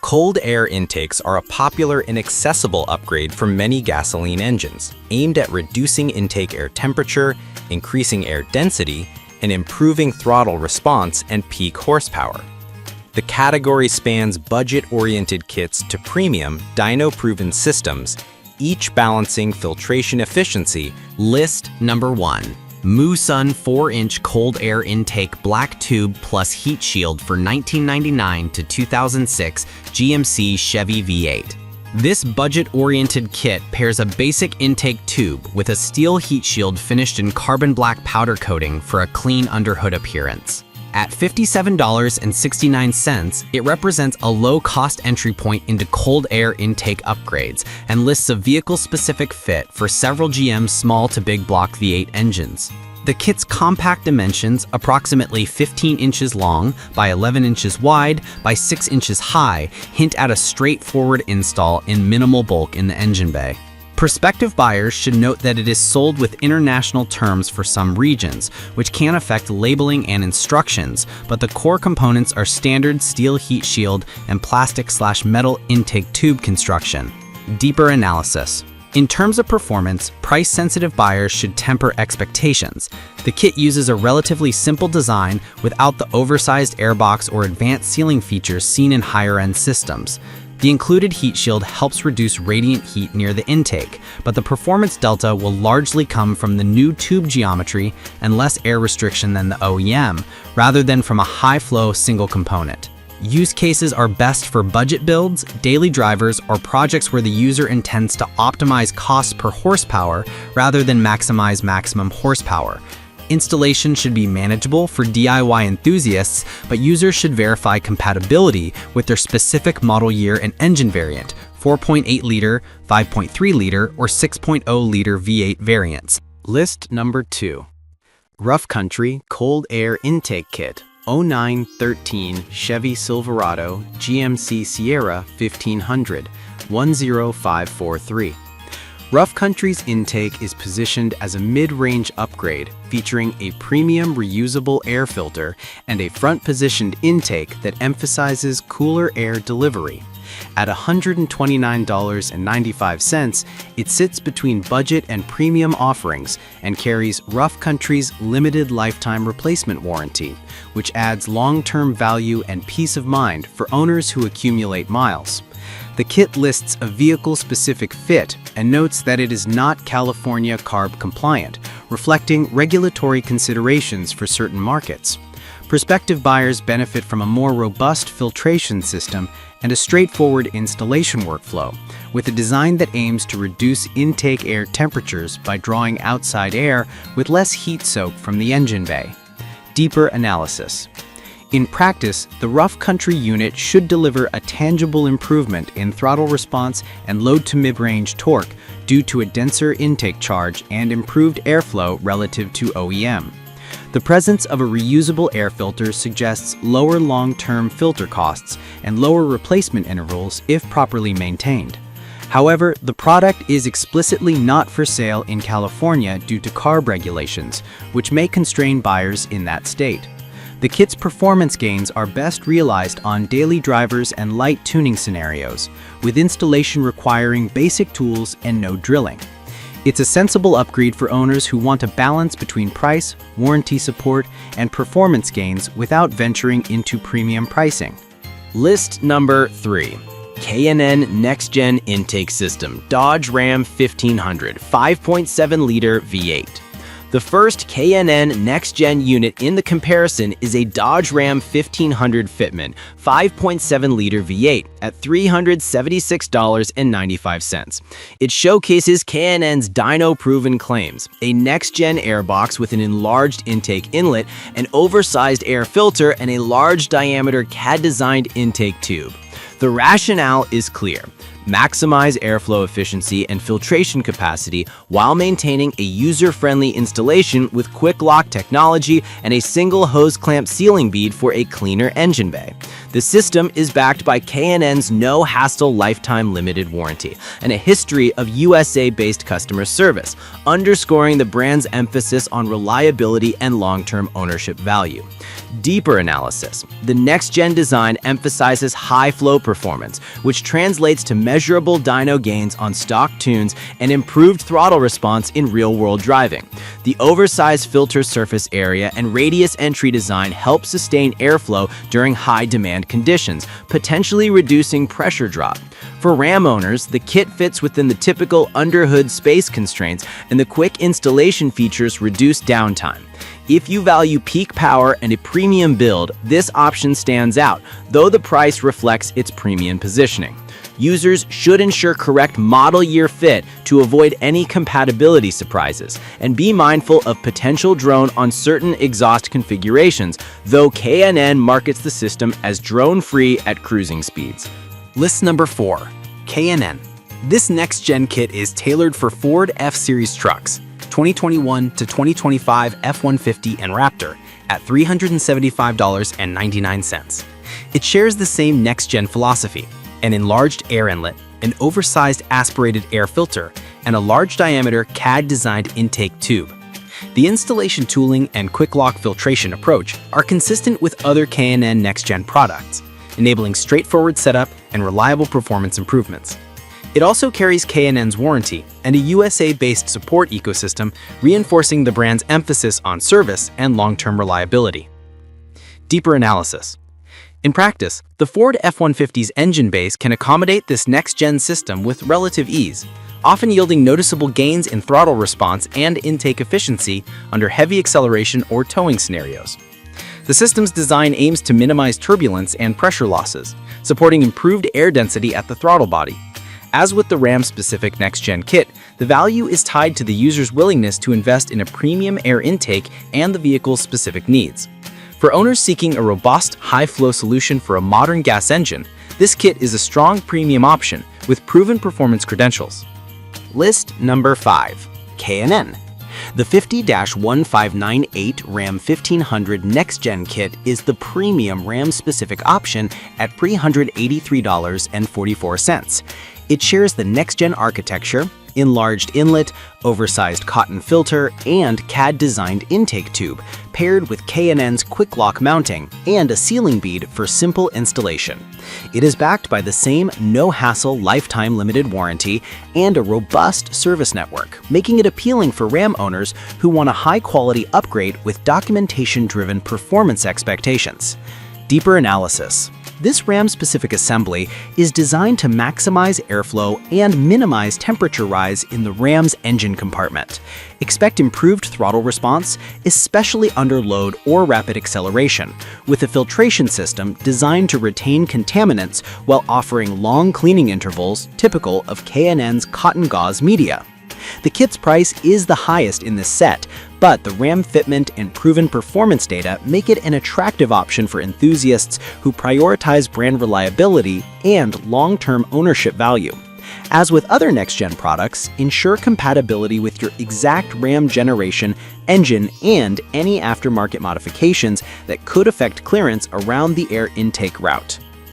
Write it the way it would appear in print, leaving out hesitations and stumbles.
Cold air intakes are a popular and accessible upgrade for many gasoline engines, aimed at reducing intake air temperature, increasing air density, and improving throttle response and peak horsepower. The category spans budget-oriented kits to premium, dyno-proven systems, each balancing filtration efficiency. List number 1. Moosun 4-inch cold air intake black tube plus heat shield for 1999 to 2006 GMC Chevy V8. This budget-oriented kit pairs a basic intake tube with a steel heat shield finished in carbon black powder coating for a clean underhood appearance. At $57.69, it represents a low-cost entry point into cold air intake upgrades and lists a vehicle-specific fit for several GM small to big block V8 engines. The kit's compact dimensions, approximately 15 inches long by 11 inches wide by 6 inches high, hint at a straightforward install in minimal bulk in the engine bay. Prospective buyers should note that it is sold with international terms for some regions, which can affect labeling and instructions, but the core components are standard steel heat shield and plastic/metal intake tube construction. Deeper analysis. In terms of performance, price-sensitive buyers should temper expectations. The kit uses a relatively simple design without the oversized airbox or advanced sealing features seen in higher-end systems. The included heat shield helps reduce radiant heat near the intake, but the performance delta will largely come from the new tube geometry and less air restriction than the OEM, rather than from a high-flow single component. Use cases are best for budget builds, daily drivers, or projects where the user intends to optimize costs per horsepower rather than maximize maximum horsepower. Installation should be manageable for DIY enthusiasts, but users should verify compatibility with their specific model year and engine variant, 4.8-liter, 5.3-liter, or 6.0-liter V8 variants. List number 2. Rough Country Cold Air Intake Kit, 0913 Chevy Silverado GMC Sierra 1500, 10543. Rough Country's intake is positioned as a mid-range upgrade featuring a premium reusable air filter and a front-positioned intake that emphasizes cooler air delivery. At $129.95, it sits between budget and premium offerings and carries Rough Country's limited lifetime replacement warranty, which adds long-term value and peace of mind for owners who accumulate miles. The kit lists a vehicle-specific fit and notes that it is not California CARB compliant, reflecting regulatory considerations for certain markets. Prospective buyers benefit from a more robust filtration system and a straightforward installation workflow, with a design that aims to reduce intake air temperatures by drawing outside air with less heat soak from the engine bay. Deeper analysis. In practice, the Rough Country unit should deliver a tangible improvement in throttle response and low to mid-range torque due to a denser intake charge and improved airflow relative to OEM. The presence of a reusable air filter suggests lower long-term filter costs and lower replacement intervals if properly maintained. However, the product is explicitly not for sale in California due to CARB regulations, which may constrain buyers in that state. The kit's performance gains are best realized on daily drivers and light tuning scenarios, with installation requiring basic tools and no drilling. It's a sensible upgrade for owners who want a balance between price, warranty support, and performance gains without venturing into premium pricing. List number 3. K&N Next Gen Intake System Dodge Ram 1500 5.7-liter V8. The first K&N Next Gen unit in the comparison is a Dodge Ram 1500 fitment 5.7-liter V8 at $376.95. It showcases K&N's dyno-proven claims, a next-gen airbox with an enlarged intake inlet, an oversized air filter, and a large-diameter CAD-designed intake tube. The rationale is clear. Maximize airflow efficiency and filtration capacity while maintaining a user-friendly installation with quick lock technology and a single hose clamp sealing bead for a cleaner engine bay. The system is backed by K&N's no-hassle lifetime limited warranty and a history of USA-based customer service, underscoring the brand's emphasis on reliability and long-term ownership value. Deeper analysis. The next-gen design emphasizes high flow performance, which translates to measurable dyno gains on stock tunes and improved throttle response in real-world driving. The oversized filter surface area and radius entry design help sustain airflow during high-demand conditions, potentially reducing pressure drop. For Ram owners, the kit fits within the typical underhood space constraints, and the quick installation features reduce downtime. If you value peak power and a premium build, this option stands out, though the price reflects its premium positioning. Users should ensure correct model year fit to avoid any compatibility surprises, and be mindful of potential drone on certain exhaust configurations, though K&N markets the system as drone-free at cruising speeds. List number 4. K&N. This next-gen kit is tailored for Ford F-Series trucks, 2021 to 2025 F-150 and Raptor, at $375.99. It shares the same next-gen philosophy: an enlarged air inlet, an oversized aspirated air filter, and a large-diameter CAD-designed intake tube. The installation tooling and quick-lock filtration approach are consistent with other K&N next-gen products, enabling straightforward setup and reliable performance improvements. It also carries K&N's warranty and a USA-based support ecosystem, reinforcing the brand's emphasis on service and long-term reliability. Deeper analysis. In practice, the Ford F-150's engine base can accommodate this next-gen system with relative ease, often yielding noticeable gains in throttle response and intake efficiency under heavy acceleration or towing scenarios. The system's design aims to minimize turbulence and pressure losses, supporting improved air density at the throttle body. As with the Ram-specific next-gen kit, the value is tied to the user's willingness to invest in a premium air intake and the vehicle's specific needs. For owners seeking a robust, high-flow solution for a modern gas engine, this kit is a strong premium option with proven performance credentials. List number 5. K&N. The 50-1598 Ram 1500 Next-Gen Kit is the premium Ram-specific option at $383.44. It shares the next-gen architecture, enlarged inlet, oversized cotton filter, and CAD-designed intake tube, paired with K&N's quick lock mounting and a sealing bead for simple installation. It is backed by the same no-hassle lifetime limited warranty and a robust service network, making it appealing for Ram owners who want a high-quality upgrade with documentation-driven performance expectations. Deeper analysis. This Ram-specific assembly is designed to maximize airflow and minimize temperature rise in the Ram's engine compartment. Expect improved throttle response, especially under load or rapid acceleration, with a filtration system designed to retain contaminants while offering long cleaning intervals typical of K&N's cotton gauze media. The kit's price is the highest in this set, but the Ram fitment and proven performance data make it an attractive option for enthusiasts who prioritize brand reliability and long-term ownership value. As with other next-gen products, ensure compatibility with your exact Ram generation, engine, and any aftermarket modifications that could affect clearance around the air intake route.